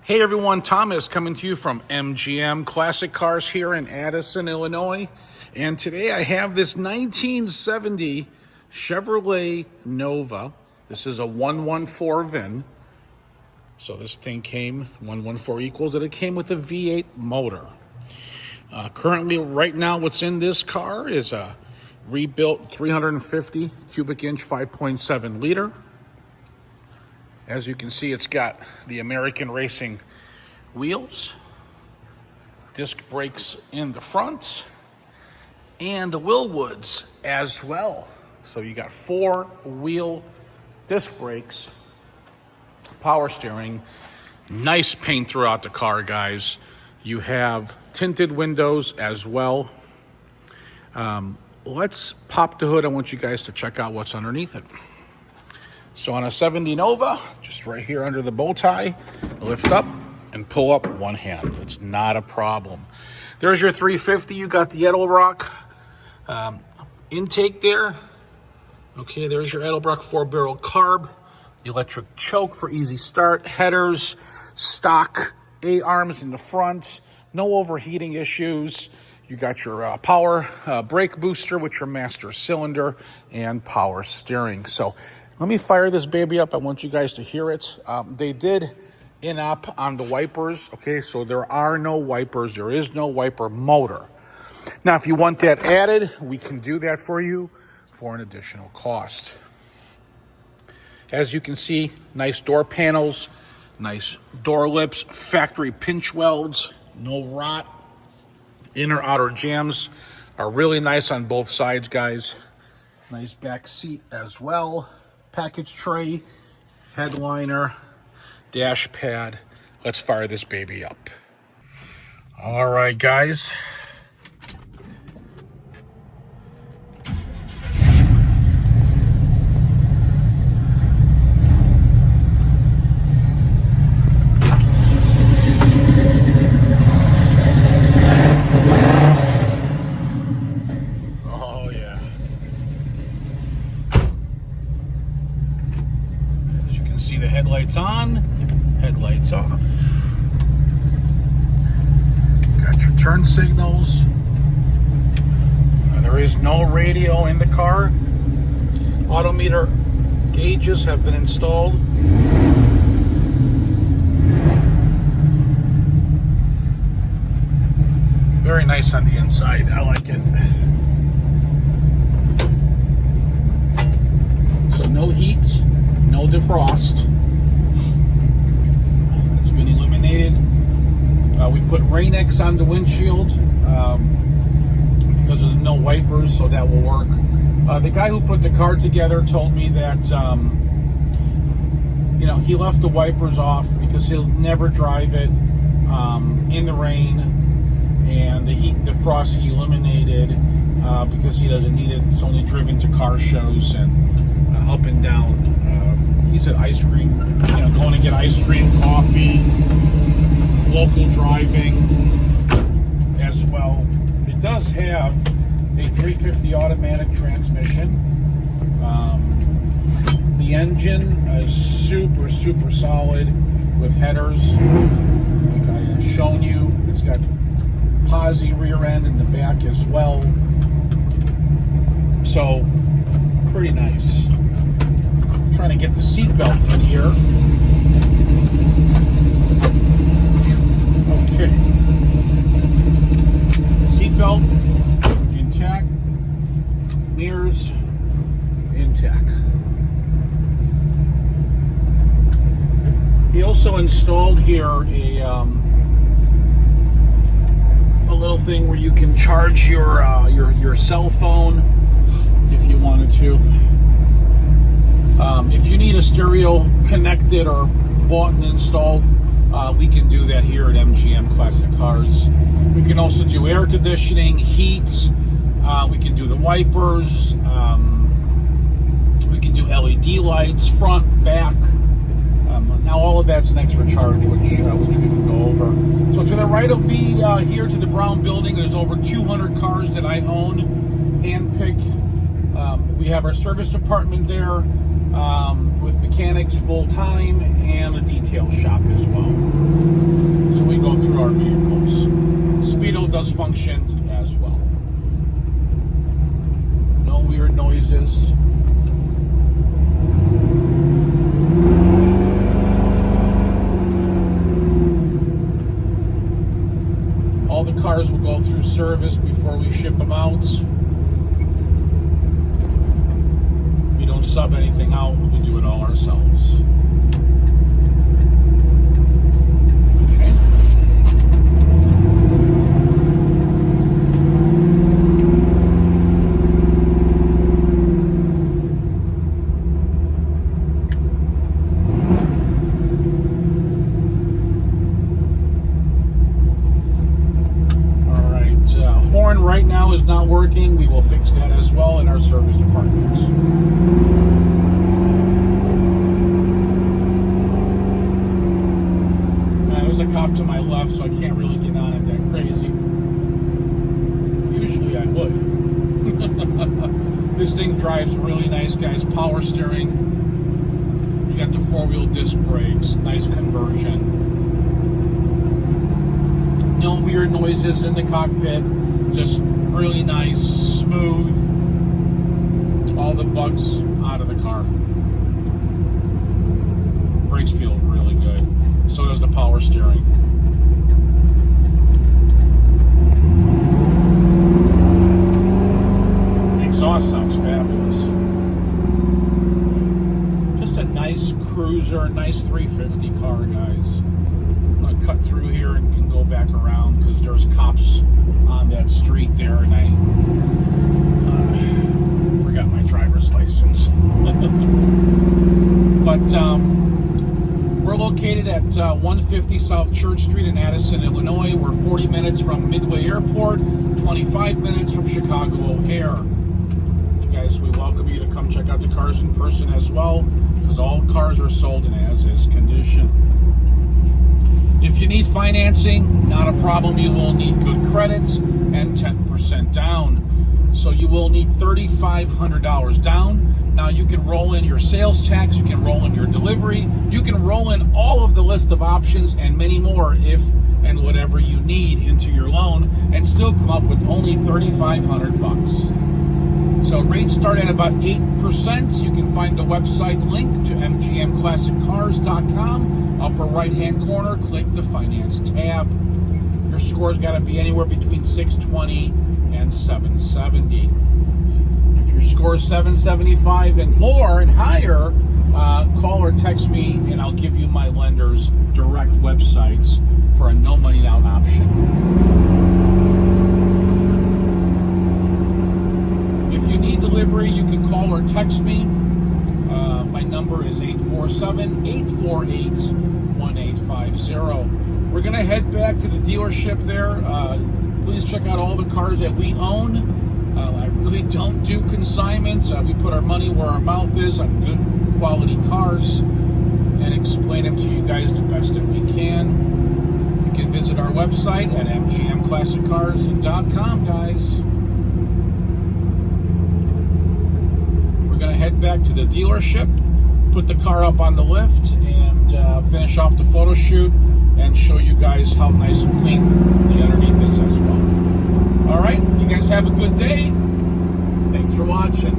Hey everyone, Thomas coming to you from MGM Classic Cars here in Addison, Illinois. And today I have this 1970 Chevrolet Nova. This is a 114 VIN. So this thing came, 114 equals that it came with a V8 motor. Currently, right now, what's in this car is a rebuilt 350 cubic inch 5.7 liter. As you can see, it's got the American Racing wheels, disc brakes in the front, and the Willwoods as well. So you got 4-wheel disc brakes, power steering, nice paint throughout the car, guys. You have tinted windows as well. Let's pop the hood. I want you guys to check out what's underneath it. So on a 70 Nova, just right here under the bow tie, lift up and pull up one hand. It's not a problem. There's your 350. You got the Edelbrock intake there. Okay, there's your Edelbrock 4-barrel carb, electric choke for easy start, headers, stock A-arms in the front, no overheating issues. You got your power brake booster with your master cylinder and power steering. So let me fire this baby up. I want you guys to hear it. They did in-op on the wipers. Okay, so there are no wipers. There is no wiper motor. Now, if you want that added, we can do that for you for an additional cost. As you can see, nice door panels, nice door lips, factory pinch welds, no rot. Inner outer jams are really nice on both sides, guys. Nice back seat as well. Package tray, headliner, dash pad. Let's fire this baby up. All right, guys. Oh, yeah. See the headlights on, headlights off. Got your turn signals. There is no radio in the car. Odometer gauges have been installed. Very nice on the inside. I like it. So no heat. No defrost. It's been illuminated. We put Rain-X on the windshield because of the no wipers, so that will work. The guy who put the car together told me that he left the wipers off because he'll never drive it in the rain, and the heat and defrost he eliminated because he doesn't need it. It's only driven to car shows and up and down. He said ice cream, going to get ice cream, coffee, local driving as well. It does have a 350 automatic transmission. The engine is super solid with headers. Like I have shown you, it's got posi rear end in the back as well. So, pretty nice. Trying to get the seatbelt in here. Okay. Seatbelt intact. Mirrors intact. He also installed here a little thing where you can charge your cell phone if you wanted to. If you need a stereo connected or bought and installed, we can do that here at MGM Classic Cars. We can also do air conditioning, heat. We can do the wipers. We can do LED lights, front, back. Now all of that's an extra charge, which we can go over. So to the right of me, here to the brown building, there's over 200 cars that I own, handpick. We have our service department there. With mechanics full-time and a detail shop as well. functioned as well. No weird noises. All the cars will go through service before we ship them out. We don't sub anything out, we do it all ourselves. Okay. Horn right now is not working. We will fix that as well in our service departments. There's a cop to my left, so I can't really get on it that crazy. Usually I would. This thing drives really nice, guys. Power steering. You got the 4-wheel disc brakes. Nice conversion. No weird noises in the cockpit. Just really nice, smooth, all the bugs out of the car. Brakes feel really good. So does the power steering. The exhaust sounds fabulous. Just a nice cruiser, nice 350 car, guys. I'm going to cut through here and go back around because there's cops on that street there, and I forgot my driver's license. But we're located at 150 South Church Street in Addison, Illinois. We're 40 minutes from Midway Airport, 25 minutes from Chicago O'Hare. Guys, we welcome you to come check out the cars in person as well, because all cars are sold in as-is condition. If you need financing, not a problem. You will need good credit and 10% down. So you will need $3,500 down. Now you can roll in your sales tax, you can roll in your delivery, you can roll in all of the list of options and many more if and whatever you need into your loan and still come up with only $3,500. So rates start at about 8%. You can find the website link to mgmclassiccars.com. Upper right-hand corner, click the Finance tab. Your score's got to be anywhere between 620 and 770. If your score is 775 and more and higher, call or text me, and I'll give you my lender's direct websites for a no money down option. If you need delivery, you can call or text me. My number is 847-848-1850. We're going to head back to the dealership there. Please check out all the cars that we own. I really don't do consignment. We put our money where our mouth is on good quality cars and explain them to you guys the best that we can. You can visit our website at mgmclassiccars.com, guys. We're going to head back to the dealership, put the car up on the lift, and finish off the photo shoot and show you guys how nice and clean the underneath is as well. All right, you guys have a good day. Thanks for watching.